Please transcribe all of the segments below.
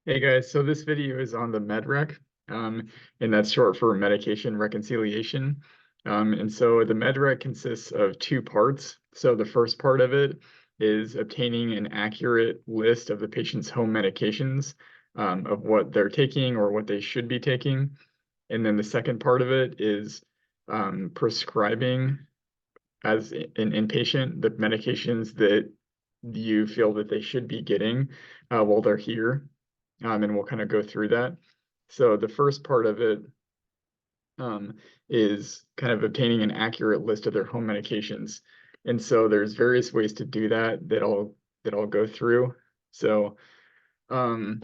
Hey guys, so this video is on the MedRec, and that's short for medication reconciliation. And so the MedRec consists of two parts. So the first part of it is obtaining an accurate list of the patient's home medications, of what they're taking or what they should be taking. And then the second part of it is prescribing as an inpatient the medications that you feel that they should be getting while they're here, and we'll kind of go through that. So the first part of it is kind of obtaining an accurate list of their home medications. And so there's various ways to do that that I'll go through. So the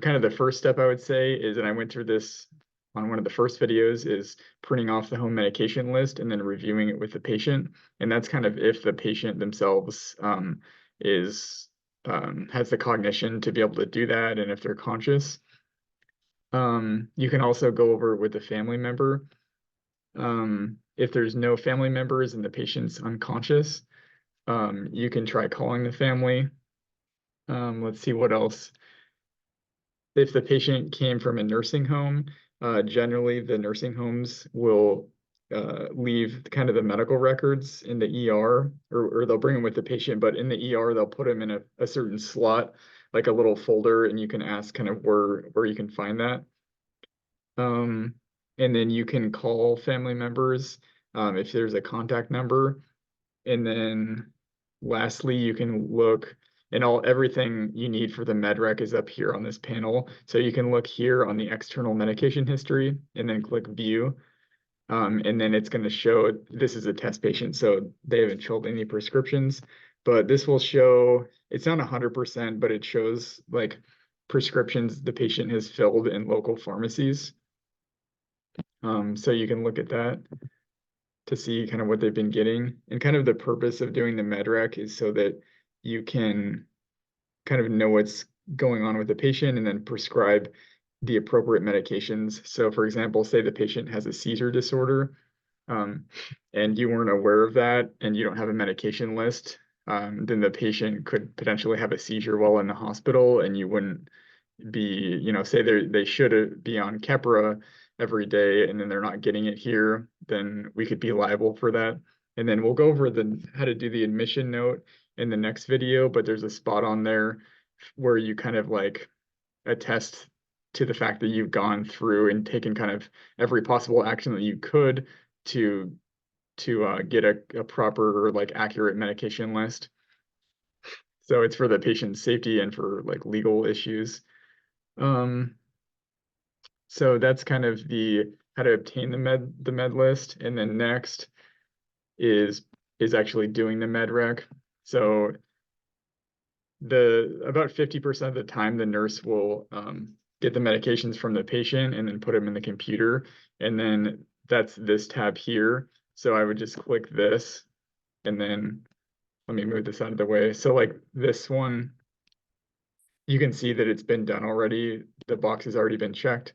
kind of the first step I would say is, and I went through this on one of the first videos, is printing off the home medication list and then reviewing it with the patient. And that's kind of if the patient themselves is has the cognition to be able to do that, and if they're conscious. You can also go over it with a family member. If there's no family members and the patient's unconscious, you can try calling the family. Let's see what else. If the patient came from a nursing home, generally the nursing homes will leave kind of the medical records in the ER, or they'll bring them with the patient, but in the ER, they'll put them in a certain slot, like a little folder, and you can ask kind of where you can find that. And then you can call family members if there's a contact number. And then lastly, you can look, and everything you need for the MedRec is up here on this panel. So you can look here on the external medication history and then click view. And then it's going to show this is a test patient, so they haven't filled any prescriptions, but this will show, it's not 100%, but it shows like prescriptions the patient has filled in local pharmacies. So you can look at that to see kind of what they've been getting. And kind of the purpose of doing the MedRec is so that you can kind of know what's going on with the patient and then prescribe the appropriate medications. So for example, say the patient has a seizure disorder, and you weren't aware of that and you don't have a medication list, then the patient could potentially have a seizure while in the hospital, and you wouldn't be, say they should be on Keppra every day and then they're not getting it here, then we could be liable for that. And then we'll go over how to do the admission note in the next video, but there's a spot on there where you kind of like attest to the fact that you've gone through and taken kind of every possible action that you could to get a proper or like accurate medication list. So it's for the patient's safety and for like legal issues. Um, So that's kind of the how to obtain the med list. And then next is actually doing the MedRec. So about 50% of the time the nurse will get the medications from the patient and then put them in the computer. And then that's this tab here. So I would just click this, and then let me move this out of the way. So like this one, you can see that it's been done already. The box has already been checked.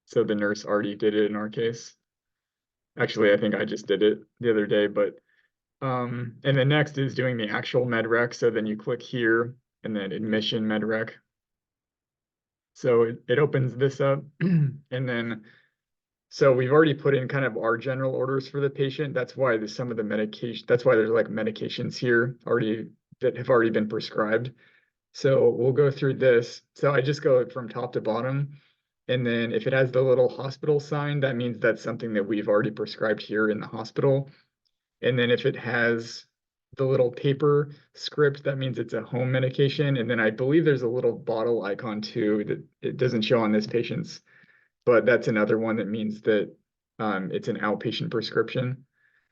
So the nurse already did it in our case. Actually, I think I just did it the other day, but and then next is doing the actual MedRec. So then you click here and then admission MedRec. So it opens this up, and then so we've already put in kind of our general orders for the patient. That's why there's some of the medication, that's why there's like medications here already that have already been prescribed. So we'll go through this. So I just go from top to bottom. And then if it has the little hospital sign, that means that's something that we've already prescribed here in the hospital. And then if it has the little paper script, that means it's a home medication. And then I believe there's a little bottle icon too that it doesn't show on this patient's, but that's another one that means that it's an outpatient prescription.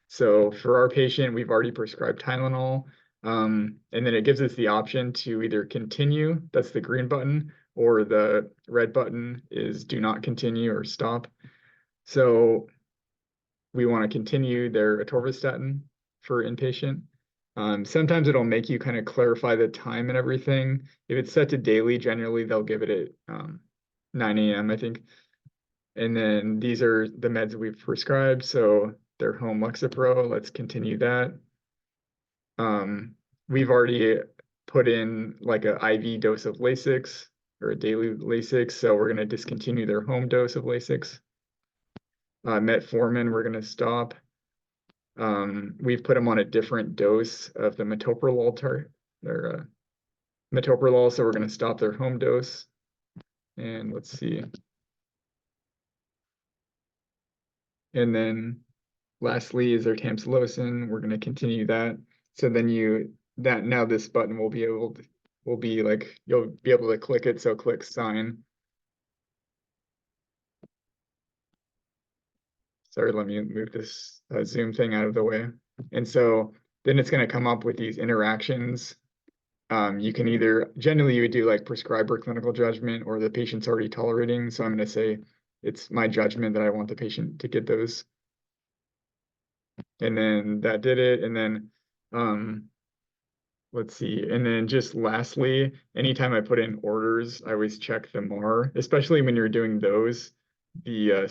So for our patient, we've already prescribed Tylenol. And then it gives us the option to either continue, that's the green button, or the red button is do not continue or stop. So we want to continue their atorvastatin for inpatient. Sometimes it'll make you kind of clarify the time and everything. If it's set to daily, generally they'll give it at 9 a.m., I think. And then these are the meds we've prescribed. So they're home Lexapro. Let's continue that. We've already put in like a IV dose of Lasix or a daily Lasix. So we're going to discontinue their home dose of Lasix. Metformin, we're going to stop. We've put them on a different dose of the metoprolol metoprolol, so we're going to stop their home dose. And let's see. And then lastly is their tamsulosin. We're going to continue that. So then now this button will be able to, will be like, you'll be able to click it. So click sign. Sorry, let me move this Zoom thing out of the way. And so then it's going to come up with these interactions. You can either, generally you would do like prescriber clinical judgment or the patient's already tolerating. So I'm going to say it's my judgment that I want the patient to get those. And then that did it. And then let's see. And then just lastly, anytime I put in orders, I always check the MAR, especially when you're doing those, the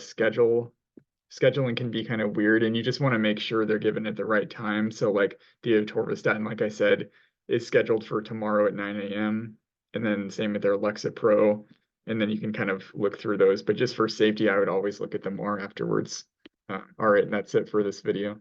scheduling can be kind of weird, and you just want to make sure they're given at the right time. So like the atorvastatin, like I said, is scheduled for tomorrow at 9 a.m. And then same with their Lexapro. And then you can kind of look through those. But just for safety, I would always look at them more afterwards. All right, that's it for this video.